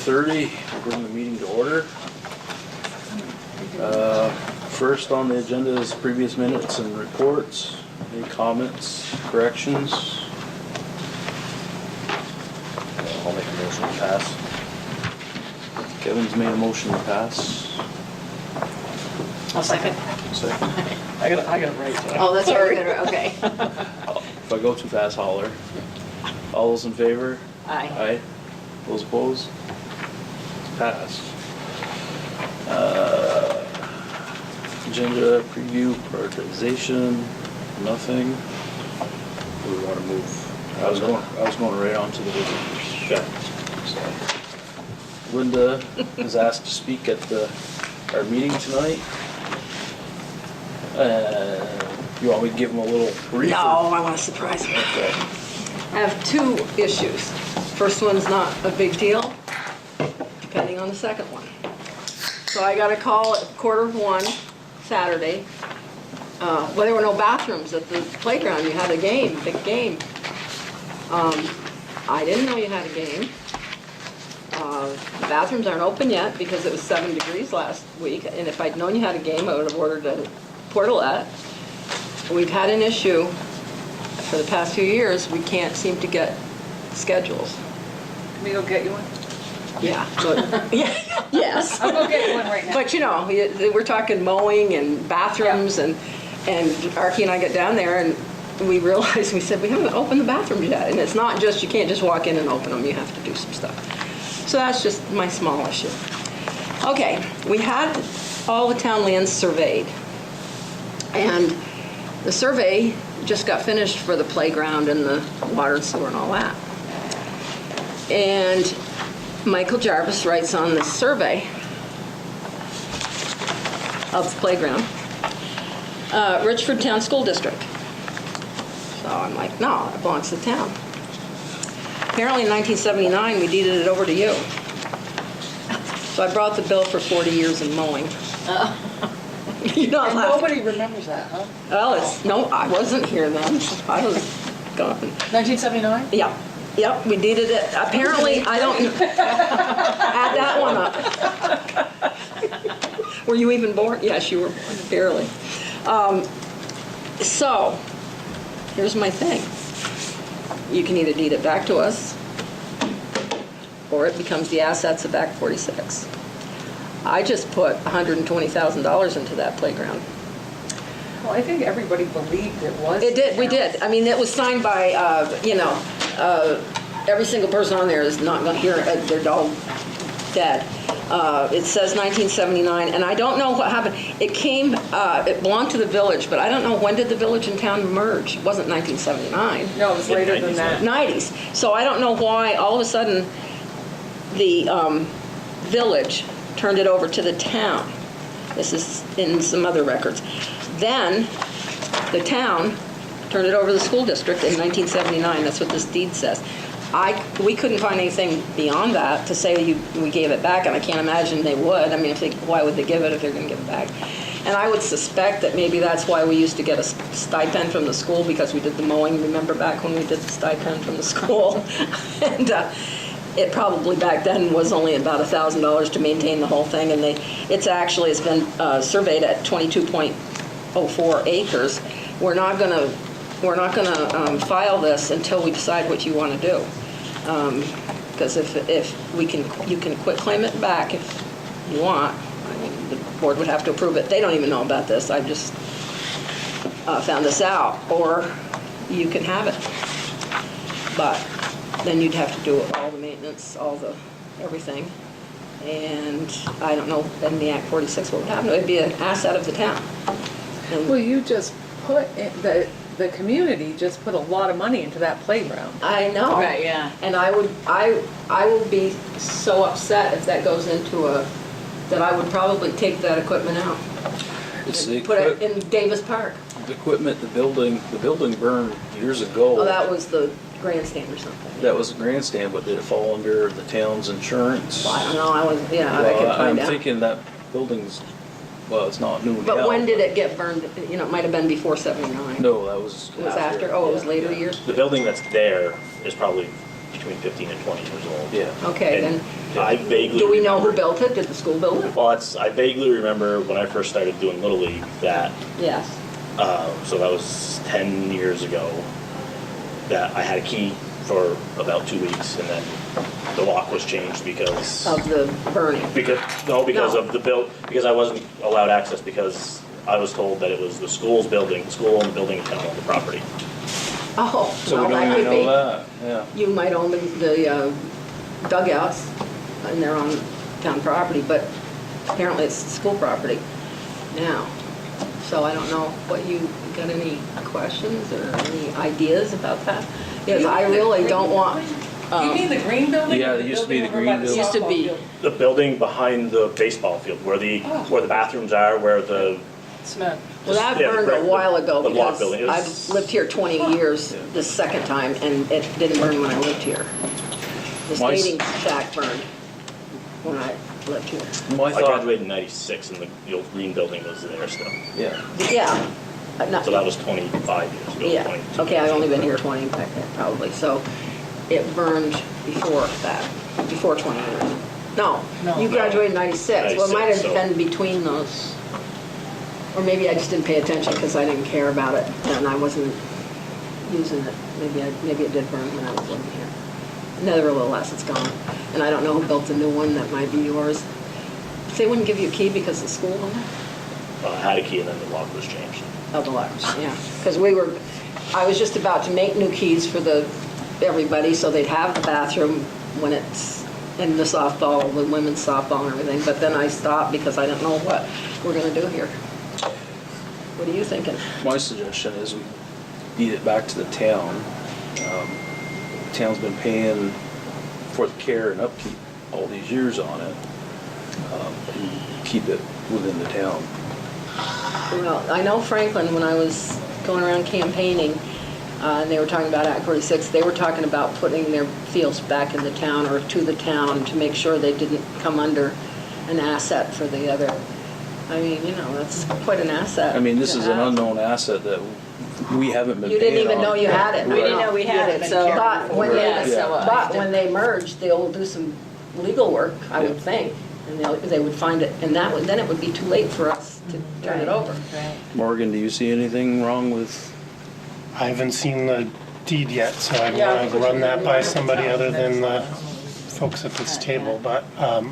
8:30, bring the meeting to order. First on the agenda is previous minutes and reports. Any comments, corrections? I'll make a motion to pass. Kevin's made a motion to pass. I'll second. Second. I got it right. So. Oh, that's Sorry. right, okay. If I go too fast, holler. All those in favor? Aye. Aye. Those opposed? Passed. Agenda preview, prioritization, nothing. What do we want to move? I was going right on to the visitors. Okay. So, Linda is asked to speak at our meeting tonight. You want me to give them a little brief? No, I want to surprise you. Okay. I have two issues. First one's not a big deal, depending on the second one. So I got a call at 1:15 Saturday. Well, there were no bathrooms at the playground. You had a game, big game. I didn't know you had a game. The bathrooms aren't open yet because it was 7 degrees last week. And if I'd known you had a game, I would have ordered a portalette. We've had an issue for the past few years. We can't seem to get schedules. Can we go get you one? Yeah, but, yes. I'll go get you one right now. But you know, we're talking mowing and bathrooms and Archie and I got down there and we realized, we said, we haven't opened the bathrooms yet. And it's not just, you can't just walk in and open them, you have to do some stuff. So that's just my small issue. Okay, we had all the town lands surveyed. And the survey just got finished for the playground and the water and sewer and all that. And Michael Jarvis writes on the survey of the playground, Richford Town School District. So I'm like, no, it belongs to the town. Apparently in 1979, we deeded it over to you. So I brought the bill for 40 years of mowing. You're not And laughing. nobody remembers that, huh? Well, no, I wasn't here then. I was gone. 1979? Yep, we deeded it. Apparently, I don't, add that one up. Were you even born? Yes, you were born, barely. So, here's my thing. You can either deed it back to us, or it becomes the assets of Act 46. I just put $120,000 into that playground. Well, I think everybody believed it was. It did, we did. I mean, it was signed by, every single person on there is not going to hear their dog dead. It says 1979, and I don't know what happened. It belonged to the village, but I don't know, when did the village and town merge? It wasn't 1979. No, it was later than that. 90s. So I don't know why all of a sudden the village turned it over to the town. This is in some other records. Then the town turned it over to the school district in 1979. That's what this deed says. We couldn't find anything beyond that to say we gave it back, and I can't imagine they would. I mean, why would they give it if they're going to give it back? And I would suspect that maybe that's why we used to get a stipend from the school, because we did the mowing. Remember back when we did the stipend from the school? And it probably back then was only about $1,000 to maintain the whole thing, and it's been surveyed at 22.04 acres. We're not gonna file this until we decide what you want to do, because if you can quit claim it back if you want. I mean, the board would have to approve it. They don't even know about this. I just found this out, or you can have it, but then you'd have to do all the maintenance, everything. And I don't know, in the Act 46, what would happen? It would be an asset of the town. And Well, you just put, the community just put a lot of money into that playground. I know. Right, yeah. And I will be so upset if that goes into that I would probably take that equipment out. It's and the put it in Davis Park. The equipment, the building burned years ago. Oh, that was the grandstand or something. That was a grandstand, but did it fall under the town's insurance? Well, I don't know, I could Well, find I'm out. thinking that building's, well, it's not new now. But when did it get burned? You know, it might have been before 79. No, that was. It was after? Oh, it was later years? The building that's there is probably between 15 and 20 years old. Yeah. Okay, And then, I vaguely do we know who remember- built it? Did the school build it? Well, I vaguely remember when I first started doing Little League that, Yes. so that was 10 years ago, that I had a key for about 2 weeks, and then the lock was changed because Of the burning. because No. of the because I wasn't allowed access because I was told that it was the school's building, the school owned the building, and town owned the property. Oh, So well, we that don't even could be. know that, yeah. You might own the dugouts, and they're on town property, but apparently it's school property now. So I don't know what you, got any questions or any ideas about that? Because I really don't want, You mean the green building? Yeah, or it the used to be the building over by green building. Used to softball be. field? The building behind the baseball field, where the bathrooms are, where the Cement. well, that Yeah, the burned a brick- while ago the block because building. It was- I've lived here 20 years Yeah. the second time, and it didn't burn when I lived here. The My s- skating shack burned when I lived here. My I thought, graduated in '96, and the old green building was there still. yeah, Yeah. Not- So that was 25 years ago. Yeah, 22 okay, I've years only ago. been here 20, probably, so it burned before that, before 20 years. No, No. you graduated in 96, well, it might 96, have so- been between those. Or maybe I just didn't pay attention because I didn't care about it and I wasn't using it. Maybe it did burn when I was living here. Nevertheless, it's gone. And I don't know who built the new one, that might be yours. They wouldn't give you a key because the school owned it? I had a key, and then the lock was changed. Oh, the locks, yeah. Because I was just about to make new keys for everybody, so they'd have the bathroom when it's in the softball, the women's softball and everything, but then I stopped because I didn't know what we're gonna do here. What are you thinking? my suggestion is we deed it back to the town. Town's been paying for the care and upkeep all these years on it. And keep it within the town. Well, I know Franklin, when I was going around campaigning, and they were talking about Act 46, they were talking about putting their fields back in the town or to the town to make sure they didn't come under an asset for the other. I mean, that's quite an asset. I mean, this to is an have. unknown asset that we haven't been You paying on. didn't even know you had it. We didn't know we had it, so. But when Right, they, yeah. but when they merged, they'll do some legal work, I would Yeah. think. And they would find it, and then it would be too late for us to turn it over. Right. Morgan, do you see anything wrong with, I haven't seen the deed yet, so I'd Yeah, I want think to we run should that do by it. somebody other than the That's folks at this table, but I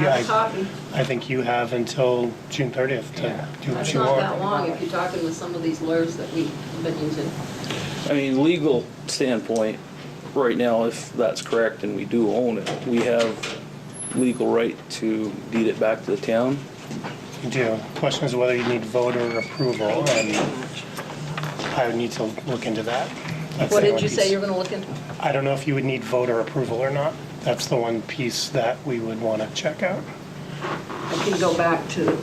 Yeah, have a copy. I think you have until June 30th to do what That's you not that want. long if you're talking with some of these lawyers that we've been using. I mean, legal standpoint, right now, if that's correct and we do own it, we have legal right to deed it back to the town. You do. Question is whether you need voter approval, and I would need to look into that. That's What the did one you say piece. you were gonna look into? I don't know if you would need voter approval or not. That's the one piece that we would want to check out. I can go back to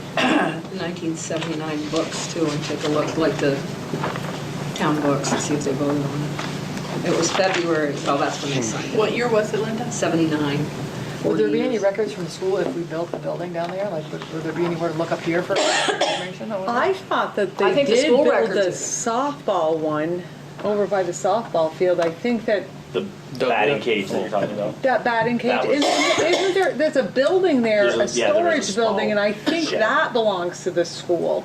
1979 books too and take a look, like the town books, and see if they voted on it. It was February, oh, that's when they signed it. What year was it, Linda? 79. Would there be 40 any years. records from the school if we built the building down there? Like, would there be anywhere to look up here for information? I wonder? I thought that I they think the did school build records the are- softball one over by the softball field. I think that The batting cage that you're talking about? that batting cage, That was- isn't there, there's a building there, a There is a storage small building, and I think shed. that belongs to the school.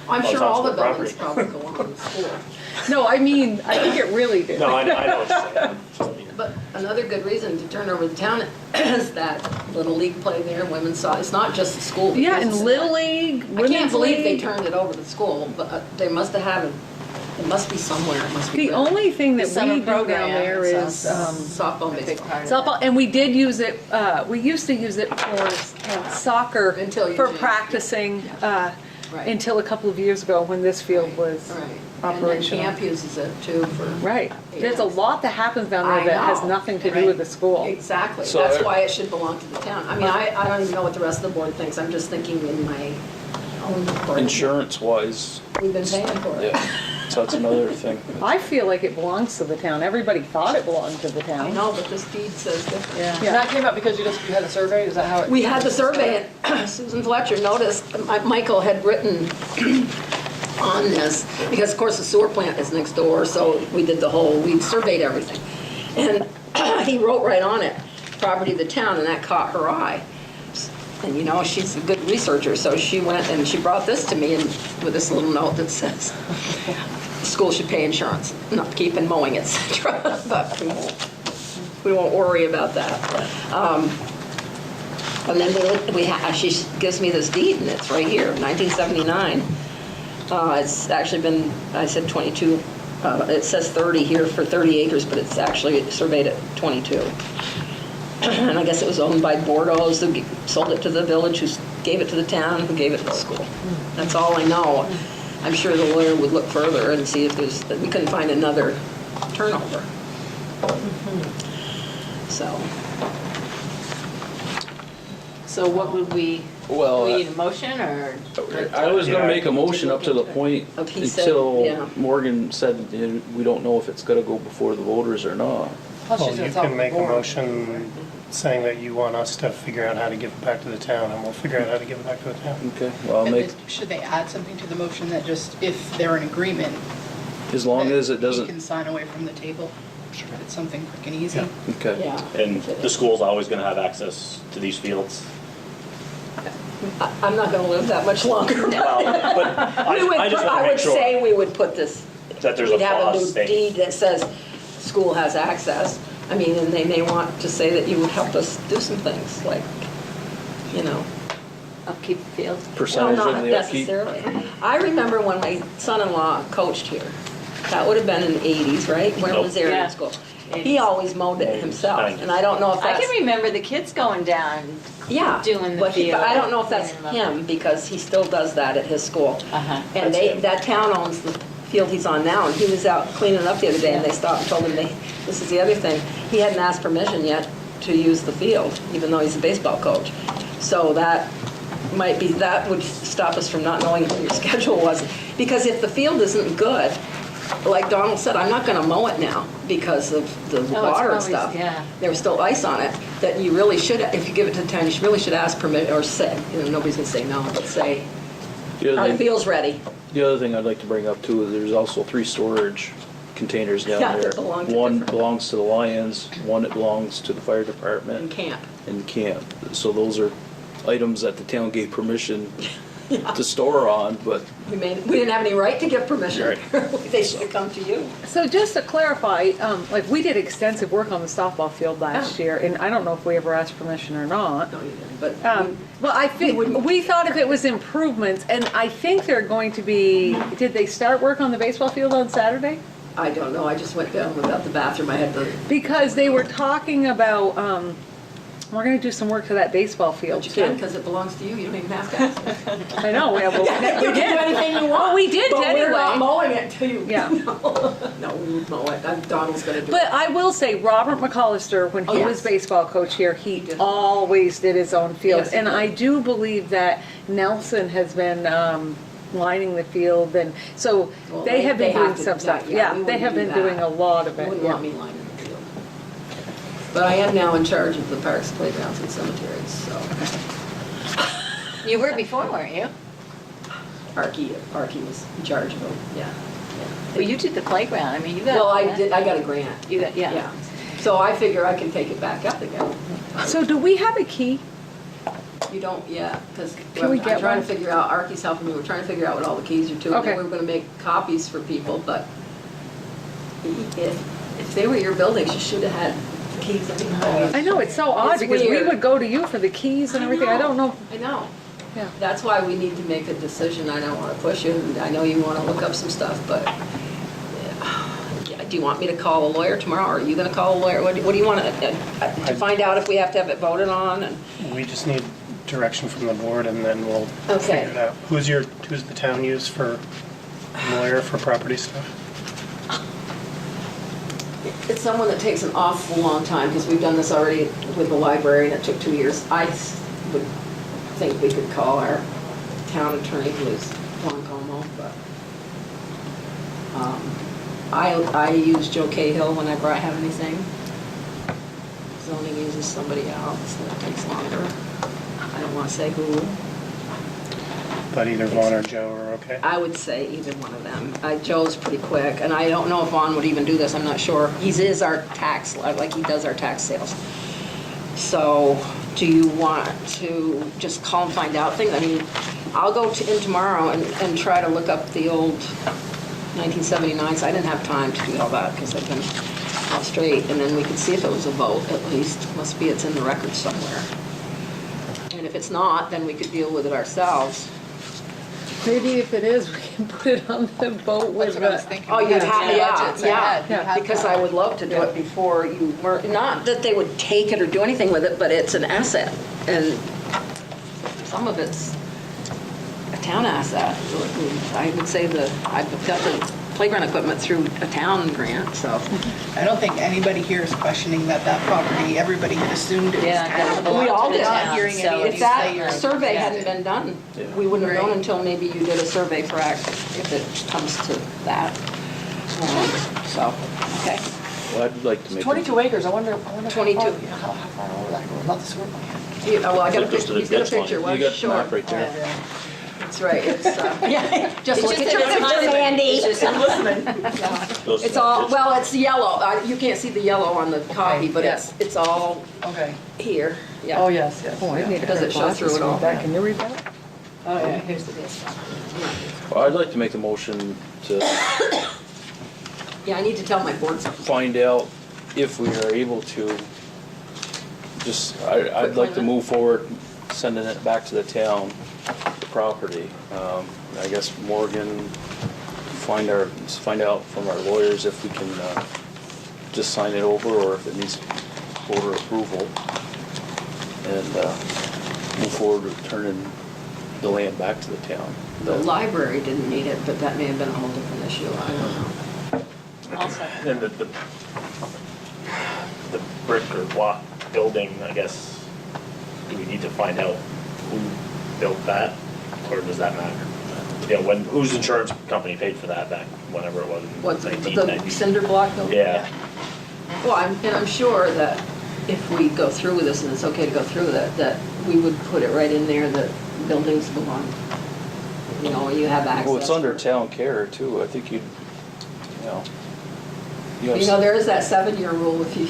I'm Oh, sure it's all the on school buildings probably belong to the school. No, I mean, I think it really did. No, I know what you're saying. Just, you know. But another good reason to turn over the town is that Little League play there, women's soccer, it's not just the school. Yeah, because and it's- Little League, I can't Women's believe they League. turned it over to the school, but they must have had it must be somewhere, it must be. The there. only thing The that summer we do down program, there it's, is Softball, a big baseball. part of softball, it. and we did use it, we used to use it for soccer, Until you for changed. practicing, Right. until a couple of years ago when this field was Right. operational. And then camp uses it too for. Right. There's a Yes. lot that happens down I there that has know, nothing to do right. with the school. Exactly, So that's I- why it should belong to the town. I mean, I don't even know what the rest of the board thinks, I'm just thinking in my own. brain. Insurance wise, We've been paying for it. yeah, so that's another thing. I feel like it belongs to the town. Everybody thought it belonged to the I town. know, but this deed says different. Yeah. And that came up because you had a survey, is that how it? We had the survey, and Susan Fletcher noticed, Michael had written on this, because of course the sewer plant is next door, so we did we surveyed everything. And he wrote right on it, property of the town, and that caught her eye. And you know, she's a good researcher, so she went and she brought this to me and with this little note that says, the school should pay insurance, not keep and mowing, etc. But we won't worry about that. And then she gives me this deed, and it's right here, 1979. It's actually been, I said 22, it says 30 here for 30 acres, but it's actually surveyed at 22. And I guess it was owned by Bordeaux's, who sold it to the village, who gave it to the town, who gave it to the school. That's all I know. I'm sure the lawyer would look further and see if we couldn't find another turnover. So what would we, Well, we need a motion or? I was gonna make a motion up to the point He said, yeah. until Morgan said, we don't know if it's gonna go before the voters or not. Plus Well, she's you gonna talk can to the make a board. motion saying that you want us to figure out how to give it back to the town, and we'll figure out how to give it back to the town. Okay, well, I'll And make, should they add something to the motion that just, if they're in agreement? as long that as it He doesn't, can sign away from the table? It's something quick and easy. Yeah. okay. Yeah. And the school's always gonna have access to these fields. I'm not gonna live that much longer. Well, but We would, I just I wanna make would sure. say we would put this, That there's a we'd have a clause new stating. deed that says school has access. I mean, and they may want to say that you would help us do some things, like, you know. Upkeep the field? Well, Percentage not of the upkeep. necessarily. I remember when my son-in-law coached here. That would have been in the 80s, right? When Nope. was there Yeah. in school? He always mowed it himself, 90s. and I don't know if I that's. can remember the kids going down. Yeah. doing the but field. I don't know if that's cleaning them up. him, because he still does that at his school. Uh-huh. And That's him. that town owns the field he's on now, and he was out cleaning up the other day, and they stopped and told him this is the other thing, he hadn't asked permission yet to use the field, even though he's a baseball coach. So that would stop us from not knowing what your schedule was. Because if the field isn't good, like Donald said, I'm not gonna mow it now because of the it's water and probably- stuff. yeah. There's still ice on it, that you really should, if you give it to the town, you really should ask permit, or say, nobody's gonna say no, but say, The our other thing, field's ready. the other thing I'd like to bring up too is there's also 3 storage containers down Yeah, there. that belong to One different- belongs to the Lions, one that belongs to the fire In department camp. and camp. So those are items that the town gave permission to store on, but We didn't have any right to give permission. Right. They should have come to you. So just to clarify, like, we did extensive work on the softball field last Yeah. year, and I don't know if we ever asked permission or not. No, you didn't, but. Well, I think, we thought if it was improvements, and I think they're going to be, did they start work on the baseball field on Saturday? I don't know, I just went down without the bathroom, I had the, Because they were talking about, we're gonna do some work to that baseball field but you can, too. because it belongs to you, you don't even have to ask us. I know, yeah, well, You can do anything you want. Well, we did But we're not anyway. mowing it till you. Yeah. No, we would mow it, Donald's gonna do it. But I will say, Robert McCollister, when Oh, he yes. was baseball coach here, he He did. always did his own field. Yes, he And did. I do believe that Nelson has been lining the field, and so Well, they have been they doing have to some do stuff. that, yeah, Yeah, we they wouldn't have do been that. doing a lot of You it, wouldn't want yeah. me lining the field. But I am now in charge of the parks, playgrounds, and cemeteries, so. You were before, weren't you? Archie was in charge of them, yeah. Well, you did the playground, I mean, you got. Well, I got a grant. You got, yeah. Yeah. So I figure I can take it back up again. So do we have a key? You don't, yeah, because Can we I'm get trying one? to figure out, Archie's helping me, we're trying to figure out what all the keys are to. And then Okay. we were gonna make copies for people, but if they were your buildings, you should have had keys anyhow. I know, it's so odd, It's because we weird. would go to you for the keys and everything. I don't know. I know. Yeah. That's why we need to make a decision. I don't want to push you, and I know you want to look up some stuff, but yeah, do you want me to call a lawyer tomorrow? Or are you going to call a lawyer? What do you want to find out if we have to have it voted on? And We just need direction from the board, and then we'll Okay. figure it out. Who's the town use for a lawyer for property stuff? it's someone that takes an awful long time, because we've done this already with the library, and it took 2 years. I would think we could call our town attorney, who is Juan Como, but I use Joe Cahill whenever I have anything. Zoning uses somebody else, and it takes longer. I don't want to say who. but either Vaughn or Joe are okay. I would say either one of them. Joe's pretty quick, and I don't know if Vaughn would even do this, I'm not sure. He is our tax, like he does our tax sales. So, do you want to just call and find out things? I mean, I'll go in tomorrow and try to look up the old 1979, so I didn't have time to do all that because I've been out straight, and then we could see if it was a vote, at least. Must be it's in the record somewhere. And if it's not, then we could deal with it ourselves. Maybe if it is, we can put it on the boat with That's what I was the, thinking. Oh, you'd have, Budgets ahead. You yeah, have because that. I would love to do it before you, not that they would take it or do anything with it, but it's an asset. And some of it's a town asset. I would say I've got the playground equipment through a town grant, so. I don't think anybody here is questioning that property, everybody had assumed it was Yeah, town. it belonged We all to the did. town, Not hearing so any of If you say that you're. survey yeah. hadn't been done, Yeah. we wouldn't have known Right. until maybe you did a survey for act, if it comes to that. So, okay. Well, I'd like to make. 22 acres, I wonder how 22. far, how far over that goes, not the sewer plant. Well, I got a Goes to picture, the he's got a ditch line. picture, You well, got the sure. map right there. That's right, it's, yeah, just It's look just at your that it's picture, not- Andy. it's just- I'm listening. Goes to It's that all, ditch. well, it's yellow, you can't see the yellow on the copy, but yeah. it's all Okay. here, yeah. Oh, yes, yes. oh, I need a Does pair it of show glasses through it to read all? that. Can you read that? Oh, yeah, here's the disc. Well, I'd like to make a motion to Yeah, I need to tell my board something. find out if we are able to, I'd like to move forward, sending it back to the town, the property. I guess Morgan, find out from our lawyers if we can just sign it over or if it needs voter approval. And move forward with turning the land back to the town. The library didn't need it, but that may have been a whole different issue, I don't know. And the brick or block building, I guess, do we need to find out who built that, or does that matter? You know, whose insurance company paid for that back whenever it was, What's the 1990? cinder block building? Yeah, Well, I'm sure that if we go through with this, and it's okay to go through with it, that we would put it right in there that buildings belong, you know, you have access. Well, it's under for- town care too. I think you know. You know, there is that 7-year rule if you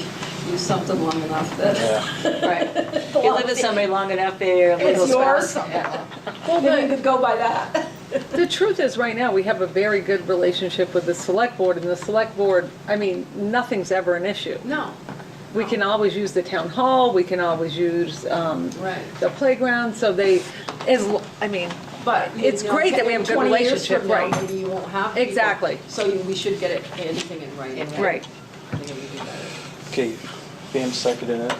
use something long enough that. Yeah. Right. If you live with somebody long enough, they're a legal It's yours. spouse. Yeah. Well, then you could go by that. The truth is, right now, we have a very good relationship with the select board, and the select board, I mean, nothing's ever an issue. No, We can always use the town hall, we can always use right. the playground, so I mean, But. you It's know, great that we have a good 20 years relationship, from now, right. Maybe you won't have. people. Exactly. So we should get it, anything in writing. right. I think it would be better. Okay, Pam seconded it.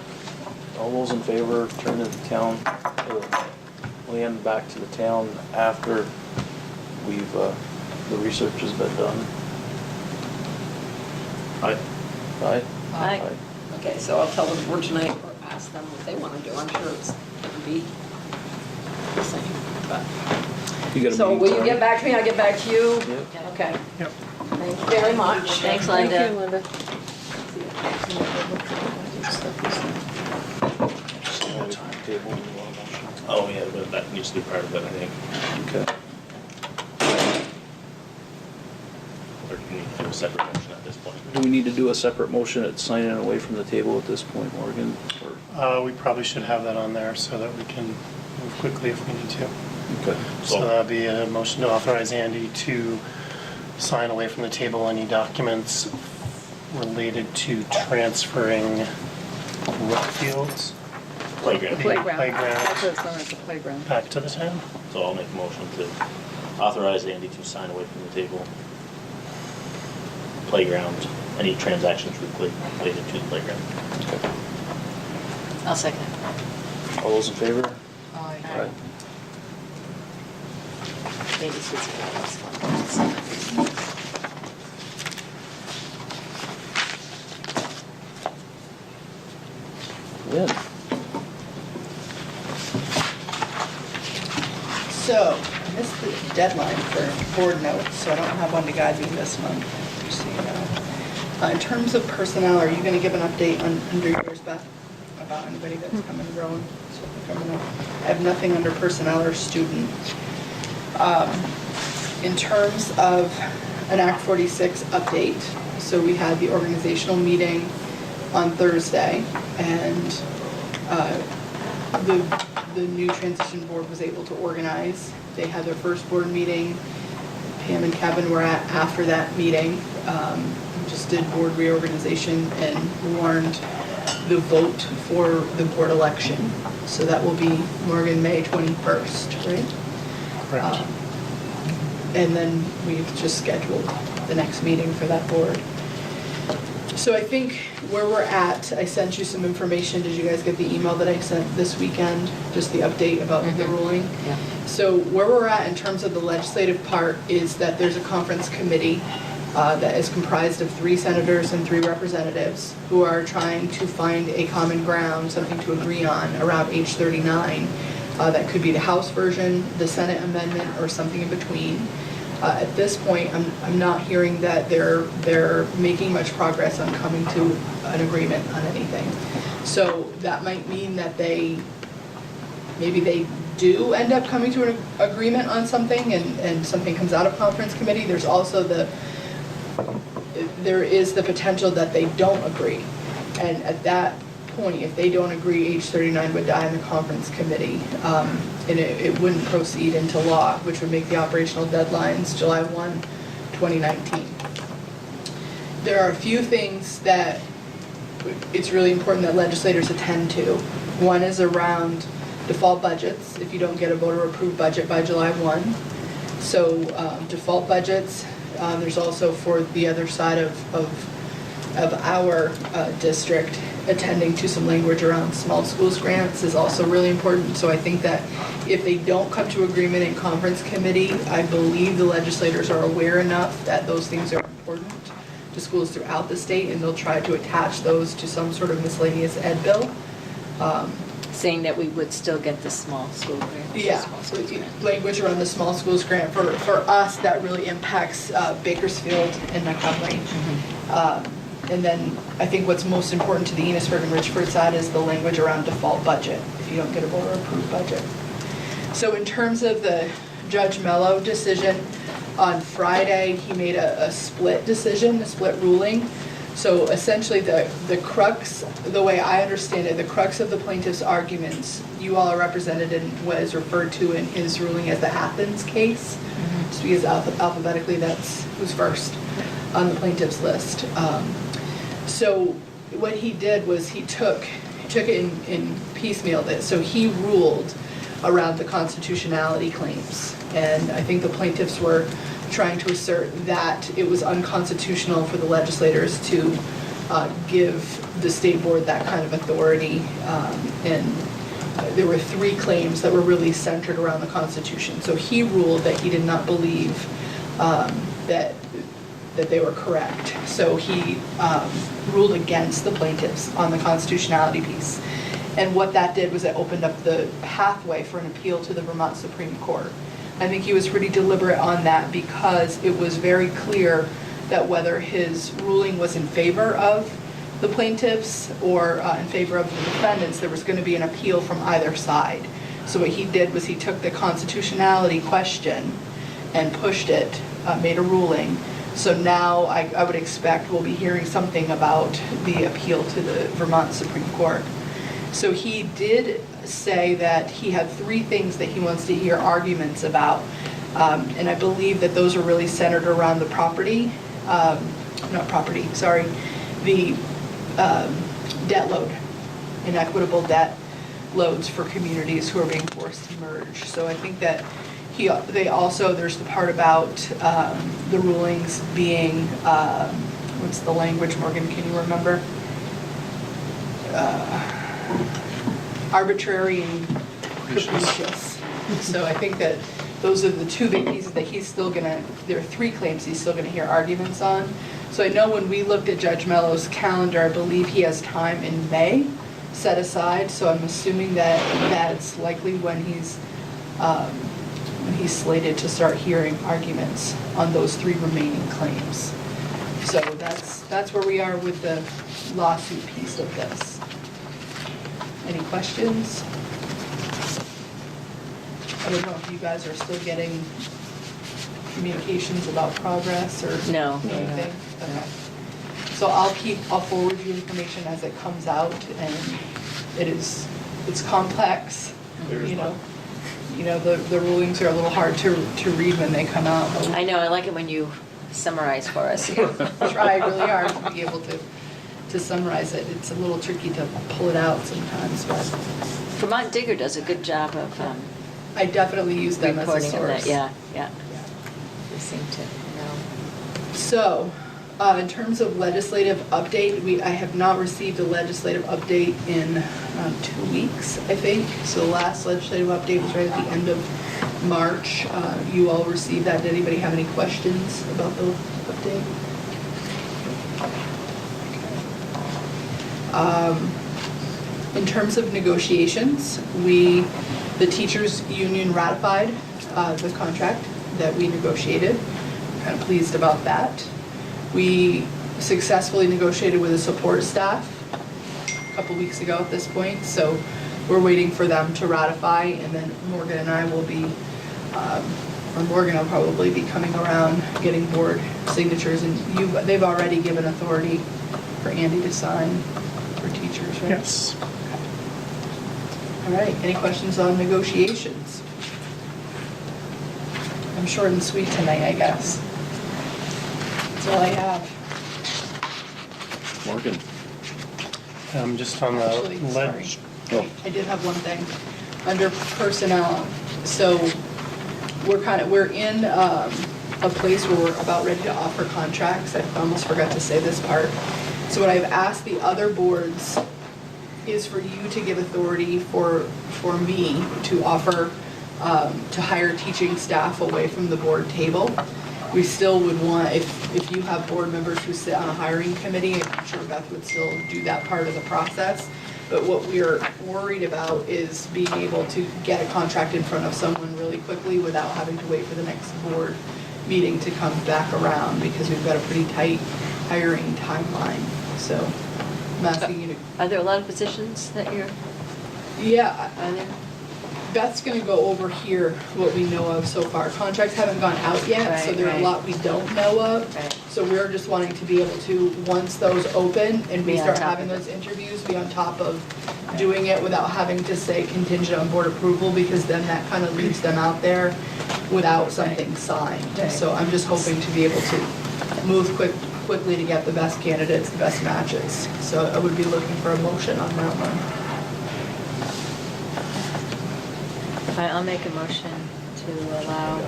All those in favor of turning the town, land back to the town after we've, the research has been done? I, Aye? Aye. Okay, so I'll tell the board tonight, or ask them what they want to do. I'm sure it's going to be the same, but. You got a So meeting will you tonight? get back to me? I'll get back to you? Yep. Okay. Yep. Thank you very much. Thanks, Thank you, Linda. Linda. Timetable. oh yeah, but that needs to be part of it, I think. Okay. Or do you need to do a separate motion at this point? Do we need to do a separate motion at signing away from the table at this point, Morgan? Or- We probably should have that on there so that we can move quickly if we need to. Okay. So that'd be a motion to authorize Andy to sign away from the table any documents related to transferring what fields Playground. Playground. Playground. That's what it's known as the playground. back to the town. So I'll make a motion to authorize Andy to sign away from the table. Playground, any transactions related to the playground. Okay. I'll second. All those in favor? Aye. Aye. Maybe it's just- Lynn? So, I missed the deadline for board notes, so I don't have one to guide me this month, just so you know. In terms of personnel, are you gonna give an update under yours, Beth, about anybody that's coming and going? So they're coming up. I have nothing under personnel or student. In terms of an Act 46 update, so we had the organizational meeting on Thursday, and the new transition board was able to organize. They had their first board meeting. Pam and Kevin were at after that meeting. Just did board reorganization and warned the vote for the board election. So that will be Morgan, May 21st, right? Correct. And then we've just scheduled the next meeting for that board. So I think where we're at, I sent you some information. Did you guys get the email that I sent this weekend? Just the update about the ruling? Yeah. So where we're at in terms of the legislative part is that there's a conference committee that is comprised of 3 senators and 3 representatives who are trying to find a common ground, something to agree on around H39. That could be the House version, the Senate amendment, or something in between. At this point, I'm not hearing that they're making much progress on coming to an agreement on anything. So that might mean that maybe they do end up coming to an agreement on something and something comes out of conference committee. There's also there is the potential that they don't agree. And at that point, if they don't agree, H39 would die in the conference committee. And it wouldn't proceed into law, which would make the operational deadlines July 1, 2019. There are a few things that it's really important that legislators attend to. One is around default budgets, if you don't get a voter approved budget by July 1. So default budgets, there's also for the other side of our district, attending to some language around small schools grants is also really important. So I think that if they don't come to agreement in conference committee, I believe the legislators are aware enough that those things are important to schools throughout the state, and they'll try to attach those to some sort of miscellaneous ed bill. Saying that we would still get the small school grant. Yeah, Small schools grant. language around the small schools grant, for us, that really impacts Bakersfield and Montgomery. And then I think what's most important to the Enosburg and Richford side is the language around default budget, if you don't get a voter approved budget. So in terms of the Judge Mello decision, on Friday, he made a split decision, a split ruling. So essentially the crux, the way I understand it, the crux of the plaintiff's arguments, you all are represented in what is referred to in his ruling as the Athens case. Just because alphabetically that's who's first on the plaintiff's list. So what he did was he took it in piecemealed it. So he ruled around the constitutionality claims. And I think the plaintiffs were trying to assert that it was unconstitutional for the legislators to give the state board that kind of authority. And there were 3 claims that were really centered around the Constitution. So he ruled that he did not believe that they were correct. So he ruled against the plaintiffs on the constitutionality piece. And what that did was it opened up the pathway for an appeal to the Vermont Supreme Court. I think he was pretty deliberate on that because it was very clear that whether his ruling was in favor of the plaintiffs or in favor of the defendants, there was going to be an appeal from either side. So what he did was he took the constitutionality question and pushed it, made a ruling. So now I would expect we'll be hearing something about the appeal to the Vermont Supreme Court. So he did say that he had 3 things that he wants to hear arguments about. And I believe that those are really centered around the the debt load, inequitable debt loads for communities who are being forced to merge. So I think that there's the part about the rulings being, what's the language, Morgan, can you remember? Arbitrary and capricious. So I think that those are the 2 big pieces that there are 3 claims he's still gonna hear arguments on. So I know when we looked at Judge Mello's calendar, I believe he has time in May set aside, so I'm assuming that that's likely when he's slated to start hearing arguments on those 3 remaining claims. So that's where we are with the lawsuit piece of this. Any questions? don't know if you guys are still getting communications about progress or No. anything? Okay. So I'll forward you information as it comes out, and it's complex, you know. You know, the rulings are a little hard to read when they come out. But I know, I like it when you summarize for us. we try really hard to be able to summarize it. It's a little tricky to pull it out sometimes, but Vermont Digger does a good job of I definitely use them as a reporting on that, source. yeah. They seem to know. So, in terms of legislative update, I have not received a legislative update in 2 weeks, I think. So the last legislative update was right at the end of March. You all received that. Did anybody have any questions about the update? In terms of negotiations, the teachers' union ratified the contract that we negotiated. Kind of pleased about that. We successfully negotiated with the support staff a couple weeks ago at this point, so we're waiting for them to ratify, and then Morgan and I will be, or Morgan will probably be coming around getting board signatures, and they've already given authority for Andy to sign for teachers, right? Yes. All right, any questions on negotiations? I'm short and sweet tonight, I guess. That's all I have. Morgan. Just on the Actually, ledge. Oh. I did have one thing. Under personnel, so we're in a place where we're about ready to offer contracts. I almost forgot to say this part. So what I've asked the other boards is for you to give authority for me to offer, to hire teaching staff away from the board table. We still would want, if you have board members who sit on a hiring committee, I'm sure Beth would still do that part of the process. But what we're worried about is being able to get a contract in front of someone really quickly without having to wait for the next board meeting to come back around, because we've got a pretty tight hiring timeline. So I'm asking you to, Are there a lot of positions that you're, yeah, are there? Beth's gonna go over here what we know of so far. Contracts haven't gone out yet, so Right, there are a right. lot we don't know of. Right. So we're just wanting to be able to, once those open and we Be on start top having of it. those interviews, be on top of doing it without having to say contingent on board approval, because then that kind of leaves them out there without something signed. Right. So I'm just hoping to be able to move quickly to get the best candidates, the best matches. So I would be looking for a motion on that one. I'll make a motion to allow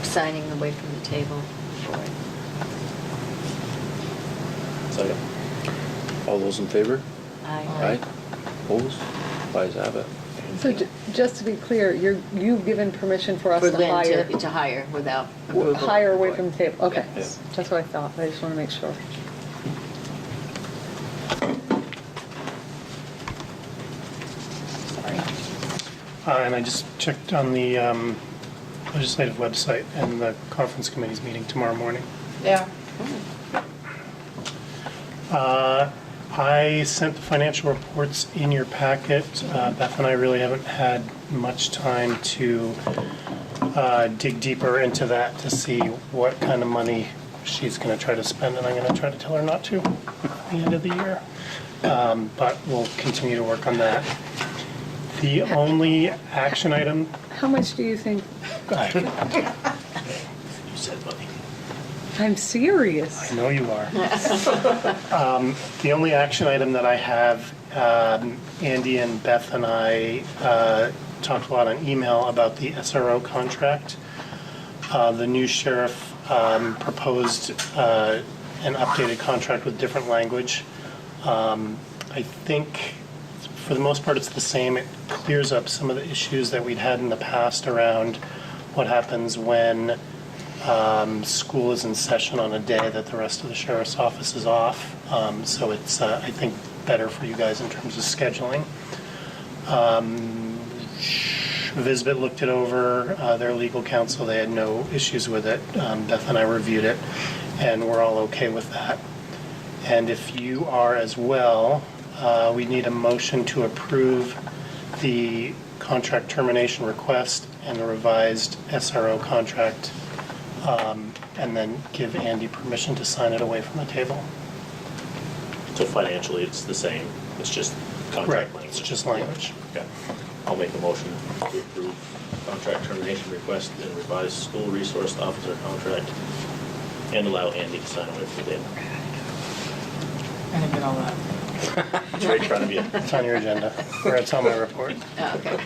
signing away from the table board. Second. All those in favor? Aye. Opposed? Ayes have it. So just to be clear, you've given permission for us For to Lynn hire, to hire without approval. hire away from the table? Okay, Yeah. that's what I thought, I just want to make sure. Sorry. And I just checked on the legislative website, and the conference committee's meeting tomorrow morning. Yeah. I sent the financial reports in your packet. Beth and I really haven't had much time to dig deeper into that to see what kind of money she's going to try to spend, and I'm going to try to tell her not to at the end of the year. But we'll continue to work on that. The only action item, How much do you think, You said money. I'm serious. I know you are. The only action item that I have, Andy and Beth and I talked a lot on email about the SRO contract. The new sheriff proposed an updated contract with different language. I think, for the most part, it's the same. It clears up some of the issues that we'd had in the past around what happens when school is in session on a day that the rest of the sheriff's office is off. So it's, I think, better for you guys in terms of scheduling. Visbit looked it over, their legal counsel, they had no issues with it. Beth and I reviewed it, and we're all okay with that. And if you are as well, we need a motion to approve the contract termination request and a revised SRO contract, and then give Andy permission to sign it away from the table. So financially, it's the same, it's just contract language. It's just language. Okay. I'll make a motion to approve contract termination request and revised school resource officer contract and allow Andy to sign away from the table. I didn't get all that. It's right in front of you. It's on your agenda, or it's on my report. Oh, okay.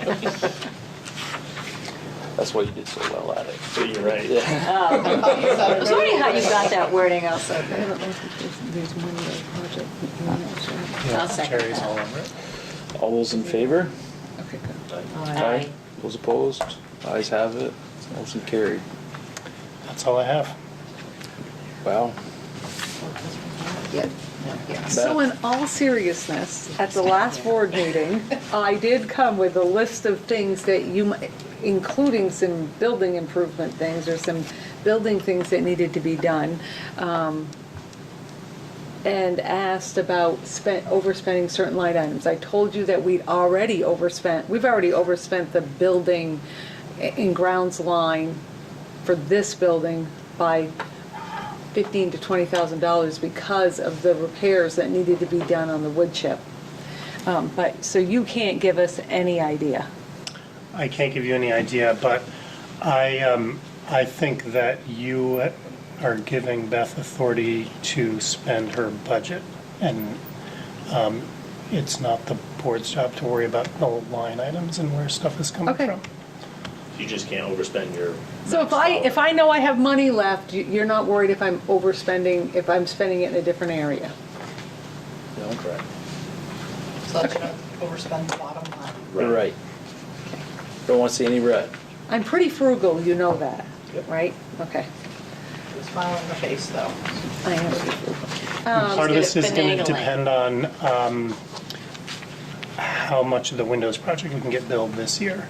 That's why you did so well at it. So you're right. Yeah. I was wondering how you got that wording also. I'll second Terry's all that. over it. All those in favor? Okay, good. Aye. Those opposed? Ayes have it. Motion carried. That's all I have. Wow. Yeah, yeah. So in all seriousness, at the last board meeting, I did come with a list of things that including some building improvement things or some building things that needed to be done. And asked about overspending certain line items. I told you that we've already overspent the building and grounds line for this building by $15,000 to $20,000 because of the repairs that needed to be done on the wood chip. So you can't give us any idea. I can't give you any idea, but I think that you are giving Beth authority to spend her budget, and it's not the board's job to worry about the line items and where stuff is coming Okay. from. You just can't overspend your. So if I know I have money left, you're not worried if I'm overspending, if I'm spending it in a different area? No, correct. So that you don't overspend the bottom line. You're right. Don't want to see any red. I'm pretty frugal, you know that, Yep. right? Okay. Smile in the face, though. I am pretty frugal. Part of this is going to finagling. depend on how much of the Windows project we can get billed this year,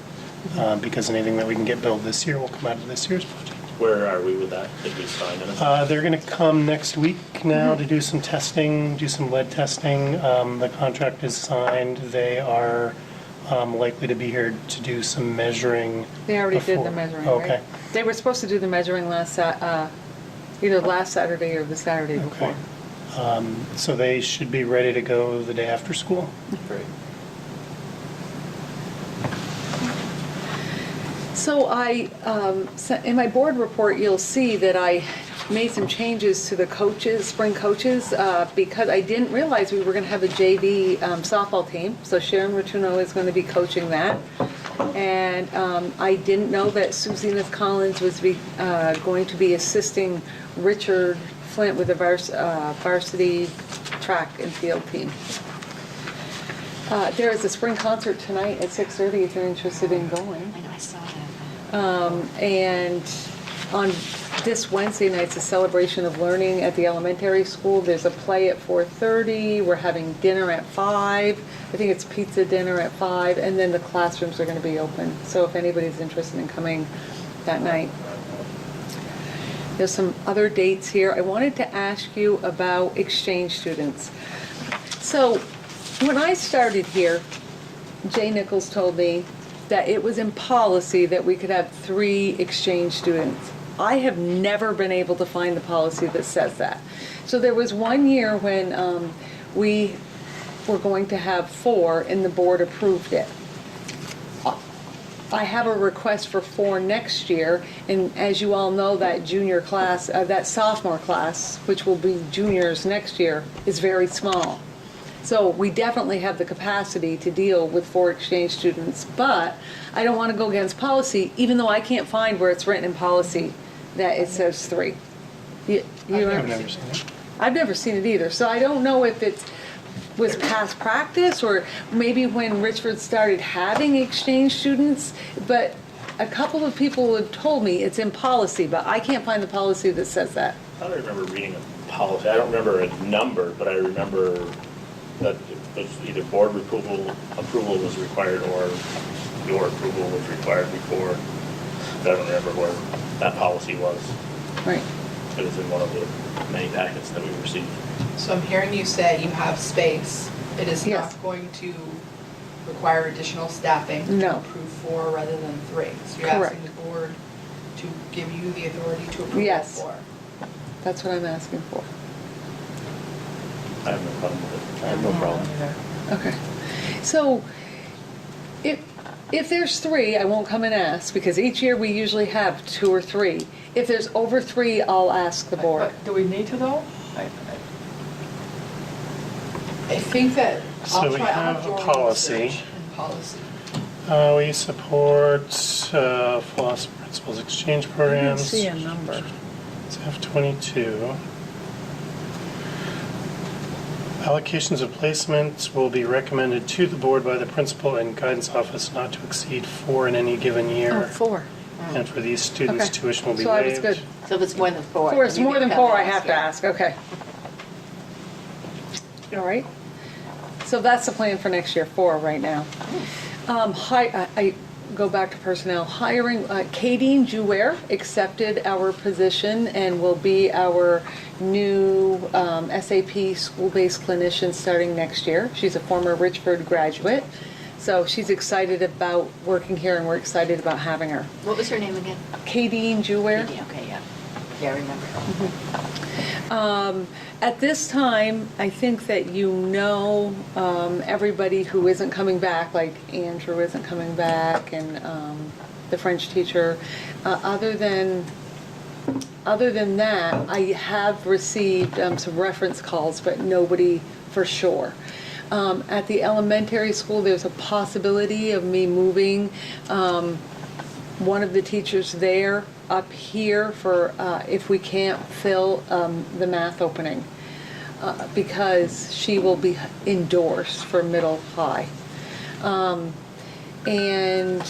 because anything that we can get billed this year will come out of this year's budget. Where are we with that? Did we sign anything? They're going to come next week now to do some testing, do some lead testing. The contract is signed. They are likely to be here to do some measuring. They already did the before. measuring, Okay. right? They were supposed to do the measuring either last Saturday or the Saturday before. Okay. So they should be ready to go the day after school. Great. So in my board report, you'll see that I made some changes to the coaches, spring coaches, because I didn't realize we were going to have a JV softball team. So Sharon Rotuno is going to be coaching that. And I didn't know that Susie Smith Collins was going to be assisting Richard Flint with the varsity track and field team. There is a spring concert tonight at 6:30 if you're interested in going. I know, I saw that. And on this Wednesday night, it's a celebration of learning at the elementary school. There's a play at 4:30. We're having dinner at 5. I think it's pizza dinner at 5, and then the classrooms are going to be open. So if anybody's interested in coming that night. There's some other dates here. I wanted to ask you about exchange students. So when I started here, Jay Nichols told me that it was in policy that we could have 3 exchange students. I have never been able to find the policy that says that. So there was one year when we were going to have 4 and the board approved it. I have a request for 4 next year, and as you all know, that junior class, that sophomore class, which will be juniors next year, is very small. So we definitely have the capacity to deal with 4 exchange students, but I don't want to go against policy, even though I can't find where it's written in policy that it says 3. I've never seen it. I've never seen it either, so I don't know if it was past practice or maybe when Richford started having exchange students, but a couple of people have told me it's in policy, but I can't find the policy that says that. I don't remember reading a policy. I don't remember a number, but I remember that it was either board approval was required or your approval was required before. I don't remember where that policy was. Right. It was in one of the many packets that we received. So I'm hearing you say you have space. It is Yes. not going to require additional staffing No. to approve 4 rather than 3. So you're asking Correct. the board to give you the authority to approve Yes. 4. That's what I'm asking for. I have no problem with it. I have no problem. Okay. So if there's 3, I won't come and ask, because each year we usually have 2 or 3. If there's over 3, I'll ask the board. But do we need to though? I think that So I'll we try, I'll have have a Jordan policy. research and policy. We support philosophy principles exchange I don't programs. see a number. It's F22. Allocations of placements will be recommended to the board by the principal and guidance office not to exceed 4 in any given year. Oh, 4. And for these students, Okay. tuition will be So I was waived. good. So if it's more than 4. 4, it's then you more than can 4, come I and have to yeah. ask, okay. All right. So that's the plan for next year, 4 right now. I go back to personnel. Hiring, Kadeen Jouer accepted our position and will be our new SAP school-based clinician starting next year. She's a former Richford graduate, so she's excited about working here and we're excited about having her. What was her name again? Kadeen Jouer. Okay, yeah. Yeah, I remember. At this time, I think that you know everybody who isn't coming back, like Andrew isn't coming back, and the French teacher. Other than that, I have received some reference calls, but nobody for sure. At the elementary school, there's a possibility of me moving one of the teachers there up here for if we can't fill the math opening, because she will be endorsed for middle high. And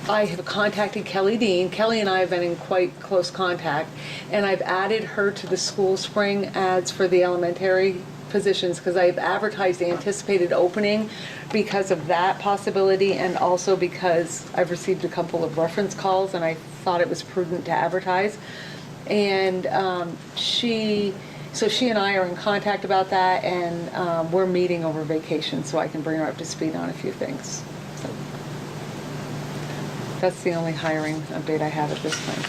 I have contacted Kelly Dean. Kelly and I have been in quite close contact, and I've added her to the school spring ads for the elementary positions because I've advertised the anticipated opening because of that possibility, and also because I've received a couple of reference calls and I thought it was prudent to advertise. And she and I are in contact about that, and we're meeting over vacation so I can bring her up to speed on a few things. So that's the only hiring update I have at this time.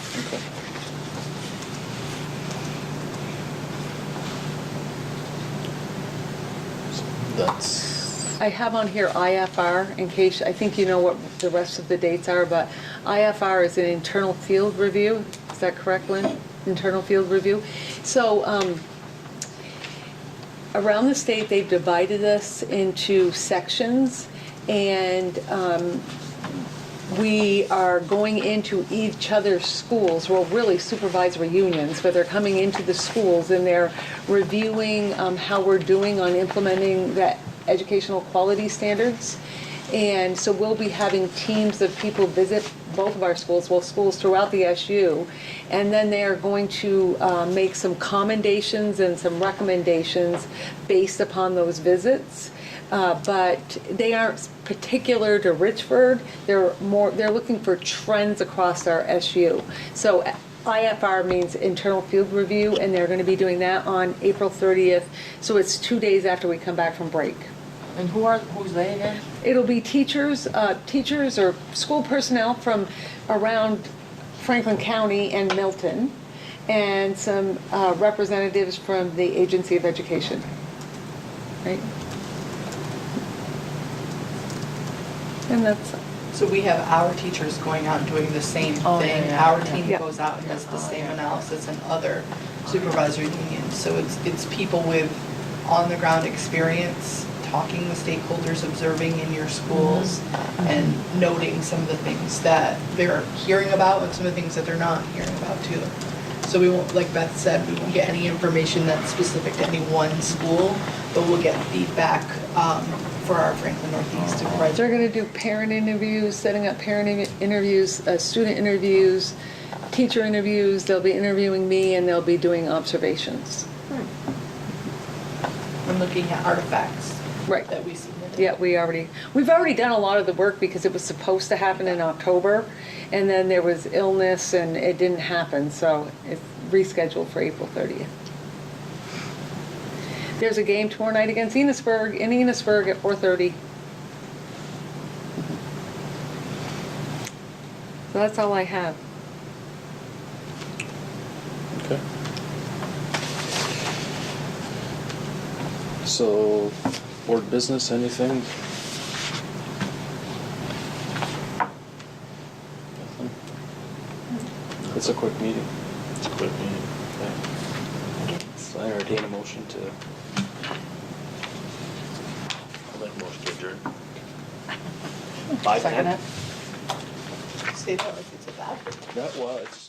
That's, I have on here IFR, in case, I think you know what the rest of the dates are, but IFR is an internal field review. Is that correct, Lynn? Internal field review. So around the state, they've divided us into sections, and we are going into each other's schools, well, really supervisory unions, but they're coming into the schools and they're reviewing how we're doing on implementing the educational quality standards. And so we'll be having teams of people visit both of our schools, well, schools throughout the SU, and then they are going to make some commendations and some recommendations based upon those visits. But they aren't particular to Richford. They're looking for trends across our SU. So IFR means internal field review, and they're going to be doing that on April 30th. So it's 2 days after we come back from break. And who's they again? It'll be teachers or school personnel from around Franklin County and Milton, and some representatives from the Agency of Education. Right? And that's, So we have our teachers going out and doing the same Oh, thing. yeah, Our yeah. team Yeah. goes out and does the same analysis, and other supervisory unions. So it's people with on-the-ground experience, talking with stakeholders, observing in your schools, and noting some of the things that they're hearing about and some of the things that they're not hearing about too. So we won't, like Beth said, we won't get any information that's specific to any one school, but we'll get feedback for our Franklin Northeast supervisor. they're going to do parent interviews, setting up parent interviews, student interviews, teacher interviews. They'll be interviewing me, and they'll be doing observations. And looking at artifacts Right. that we submitted. Yeah, we've already done a lot of the work because it was supposed to happen in October, and then there was illness and it didn't happen, so it's rescheduled for April 30th. There's a game tomorrow night against Enosburg, in Enosburg at 4:30. So that's all I have. Okay. So, board business, anything? Nothing? It's a quick meeting. It's a quick meeting. So I entertain a motion to, I'll make a motion to adjourn. Second it. Say that like it's a bad thing. that, well, it's